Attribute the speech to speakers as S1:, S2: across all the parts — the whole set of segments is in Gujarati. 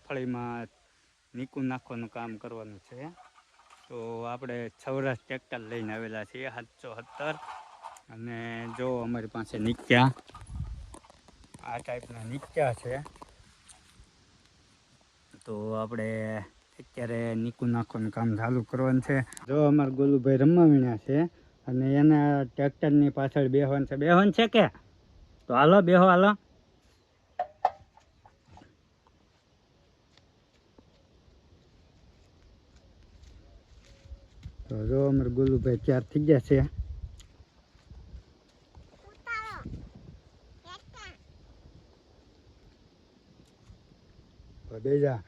S1: મગફળીમાં નીકું નાખવાનું કામ કરવાનું છે. તો આપણે સૌરાષ્ટ્ર ટ્રેક્ટર લઈને આવેલા છીએ 770 અને જો અમારી પાસે નીક્યા આ ટાઈપના નીક્યા છે. તો આપણે અત્યારે નીકું નાખવાનું કામ ચાલુ કરવાનું છે. જો અમારા ગોલુભાઈ રમવા વીણ્યા છે અને એના ટ્રેક્ટરની પાછળ બેહવાનું છે કે તો હાલો બેહો હાલો. તો જો અમારા ગોલુભાઈ તૈયાર થઈ ગયા છે. બેજા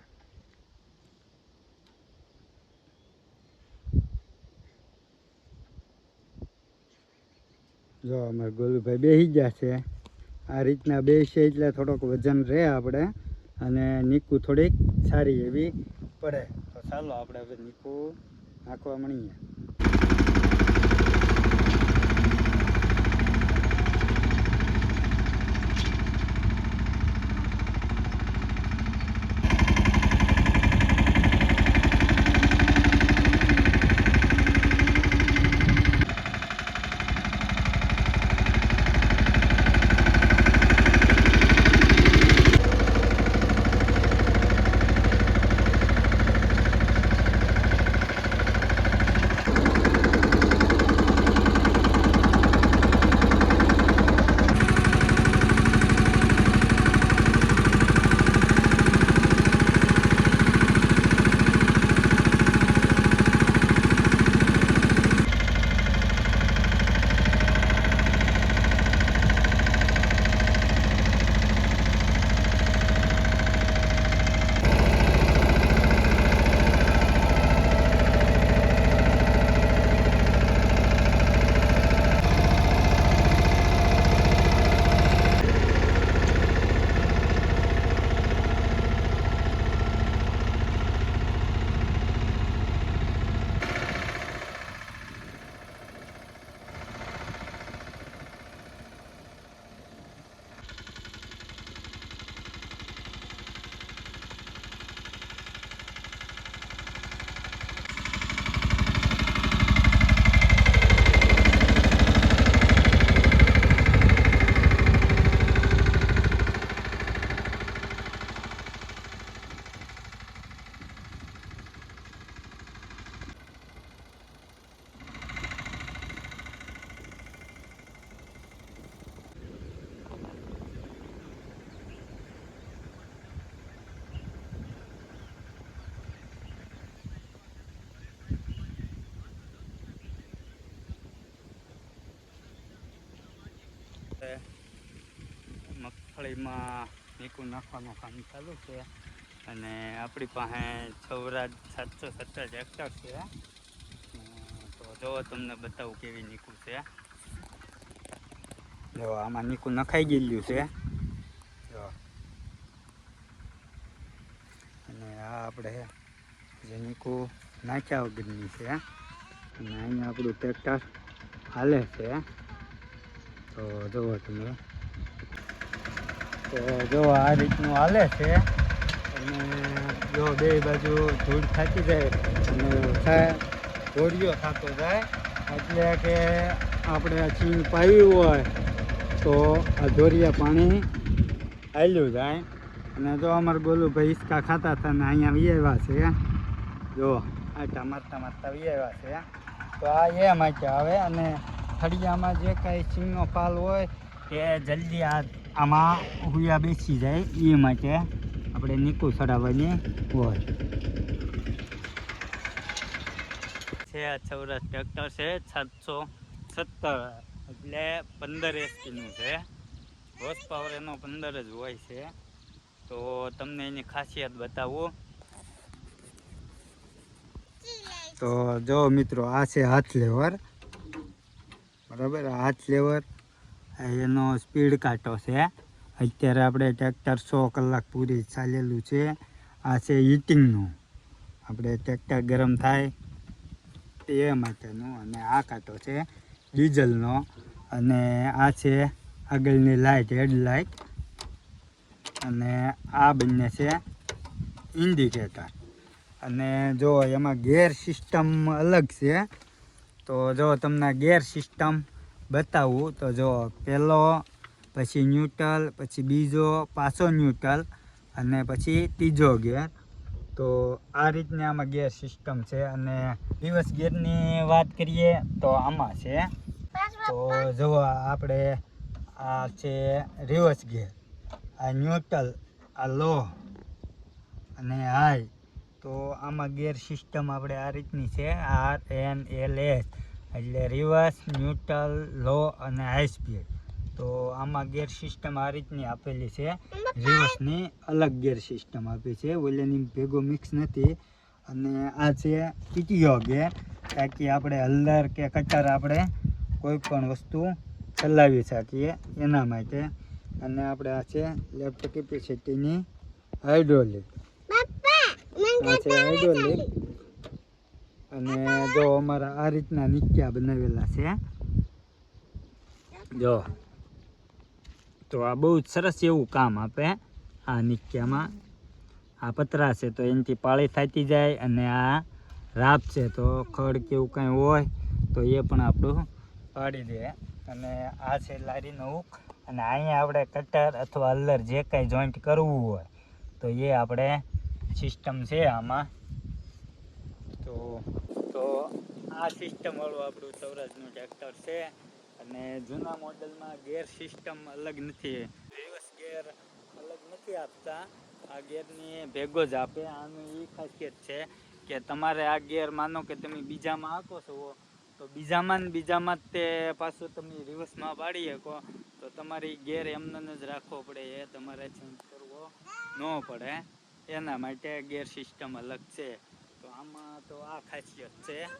S1: જો અમારા ગોલુભાઈ બેસી ગયા છે. આ રીતના બેસે એટલે થોડોક વજન રહે આપણે અને નીકું થોડીક સારી એવી પડે. તો ચાલો આપણે હવે નીકું નાખવા મળીએ. મગફળીમાં નીકું નાખવાનું કામ ચાલુ છે અને આપણી પાસે સૌરાષ્ટ્ર 770 ટ્રેક્ટર છે. તો જો તમને બતાવું કેવી નીકું છે. જો આમાં નીકું નખાઈ ગયેલું છે જો. અને આ આપણે જે નીકું નાખ્યા વગરની છે અને અહીંયા આપણું ટ્રેક્ટર હાલે છે. તો જુઓ તમે તો જો આ રીતનું હાલે છે અને જો બે બાજુ ધૂળ થતી જાય અને ધોળિયો થતો જાય એટલે કે આપણે છીણ પાયું હોય તો આ ધોરિયા પાણી હાલ્યું જાય. અને જો અમારા ગોલુભાઈ હિંચકા ખાતા હતા ને અહીંયા વિયાવ્યા છે. જો આટા મારતા મારતા વિયાવ્યા છે. તો આ એ માટે આવે અને ફળિયામાં જે કાંઈ છીણનો પાલ હોય તે જલ્દી આમાં હુયા બેસી જાય એ માટે આપણે નીકું ચડાવવાની હોય છે. આ સૌરાષ્ટ્ર ટ્રેક્ટર છે 770 એટલે 15 HP છે. હોર્સ પાવર એનો 15 જ હોય છે. તો તમને એની ખાસિયત બતાવું. તો જો મિત્રો આ છે હાથ લેવર, બરાબર. હાથ લેવર એનો સ્પીડ કાંટો છે. અત્યારે આપણે ટ્રેક્ટર 100 કલાક પૂરી ચાલેલું છે. આ છે હીટિંગનું, આપણે ટ્રેક્ટર ગરમ થાય એ માટેનું. અને આ કાંટો છે ડીઝલનો અને આ છે આગળની લાઇટ, હેડલાઇટ. અને આ બંને છે ઇન્ડિકેટર. અને જો એમાં ગેર સિસ્ટમ અલગ છે. તો જો તમને ગેર સિસ્ટમ બતાવું તો જો પહેલો, પછી ન્યુટ્રલ, પછી બીજો, પાછો ન્યુટ્રલ અને પછી ત્રીજો ગેર. તો આ રીતની આમાં ગેર સિસ્ટમ છે. અને રિવર્સ ગેરની વાત કરીએ તો આમાં છે. તો જુઓ આપણે આ છે રિવર્સ ગેર, આ ન્યુટ્રલ, આ લો અને હાઈ. તો આમાં ગેર સિસ્ટમ આપણે આ રીતની છે, RNLS, એટલે રિવર્સ, ન્યુટ્રલ, લો અને હાઈ સ્પીડ. તો આમાં ગેર સિસ્ટમ આ રીતની આપેલી છે. રિવર્સની અલગ ગેર સિસ્ટમ આપી છે, ઓલેની ભેગો મિક્સ નથી. અને આ છે પીટીઓ ગેર, તાકી આપણે હલ્લર કે કટર આપણે કોઈ પણ વસ્તુ ચલાવી શકીએ એના માટે. અને આપણે આ છે લેફ્ટ કેપેસિટીની હાઇડ્રોલિક, આ છે હાઇડ્રોલિક. અને જો અમારા આ રીતના નિક્યા બનાવેલા છે જો. તો આ બહુ જ સરસ એવું કામ આપે આ નિક્યામાં. આ પતરા છે તો એનાથી પાળી થાતી જાય, અને આ રાપ છે તો ખડ કેવું કાંઈ હોય તો એ પણ આપણું પાડી દે. અને આ છે લારીનો હુક. અને અહીંયા આપણે કટર અથવા હલ્લર જે કાંઈ જોઈન્ટ કરવું હોય તો એ આપણે સિસ્ટમ છે આમાં. તો આ સિસ્ટમવાળું આપણું સૌરાજનું ટ્રેક્ટર છે. અને જૂના મોડલમાં ગેર સિસ્ટમ અલગ નથી, રિવર્સ ગેર અલગ નથી આપતા, આ ગેરની ભેગો જ આપે. આનું એ ખાસિયત છે કે તમારે આ ગેર માનો કે તમે બીજામાં આપો છો તો બીજામાં જ તે પાછું તમે રિવર્સમાં પાડી શકો. તો તમારી ગેર એમને જ રાખવો પડે, એ તમારે ચેન્જ કરવો ન પડે. એના માટે ગેર સિસ્ટમ અલગ છે. તો આમાં તો આ ખાસિયત છે.